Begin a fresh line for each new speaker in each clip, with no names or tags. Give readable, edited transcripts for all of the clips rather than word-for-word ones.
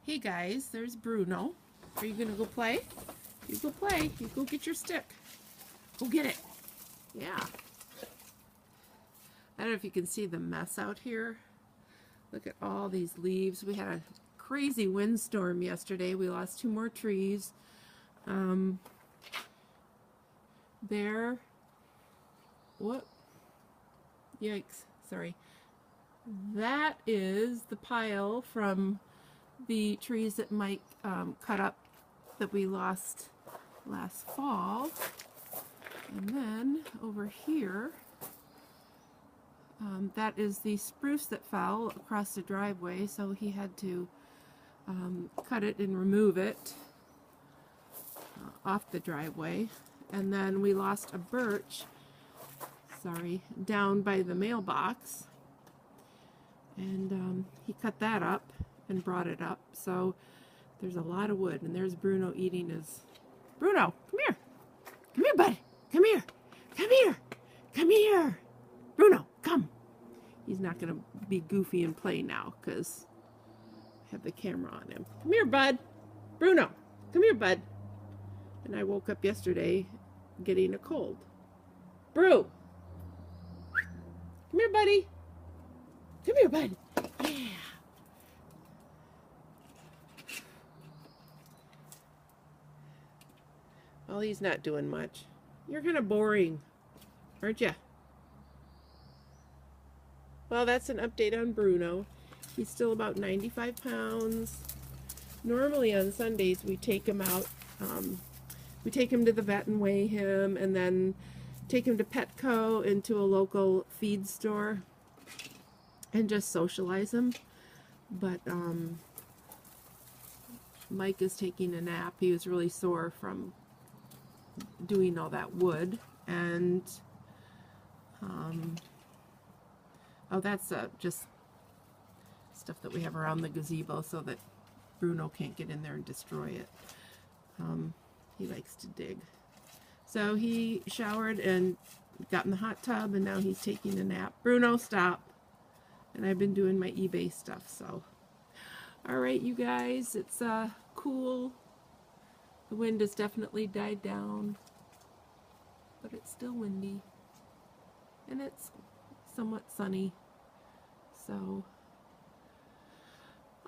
Hey guys, there's Bruno. Are you gonna go play? You go play. You go get your stick. Go get it. Yeah. I don't know if you can see the mess out here. Look at all these leaves. We had a crazy windstorm yesterday. We lost 2 more trees. There. Whoop. Yikes. Sorry. That is the pile from the trees that Mike cut up that we lost last fall. And then over here, that is the spruce that fell across the driveway, so he had to cut it and remove it off the driveway. And then we lost a birch, sorry, down by the mailbox, and he cut that up and brought it up. So there's a lot of wood, and there's Bruno eating his... Bruno, come here. Come here, bud. Come here. Come here. Come here. Bruno, come. He's not going to be goofy and play now because I have the camera on him. Come here, bud. Bruno, come here, bud. And I woke up yesterday getting a cold. Brew. Come here, buddy. Come here, bud. Yeah. Well, he's not doing much. You're kind of boring, aren't you? Well, that's an update on Bruno. He's still about 95 pounds. Normally on Sundays we take him out. We take him to the vet and weigh him, and then take him to Petco and to a local feed store and just socialize him. But Mike is taking a nap. He was really sore from doing all that wood, and oh, that's just stuff that we have around the gazebo so that Bruno can't get in there and destroy it. He likes to dig. So he showered and got in the hot tub, and now he's taking a nap. Bruno, stop. And I've been doing my eBay stuff, so. Alright, you guys, it's cool. The wind has definitely died down, but it's still windy, and it's somewhat sunny. So,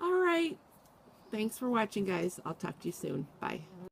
alright. Thanks for watching, guys. I'll talk to you soon. Bye.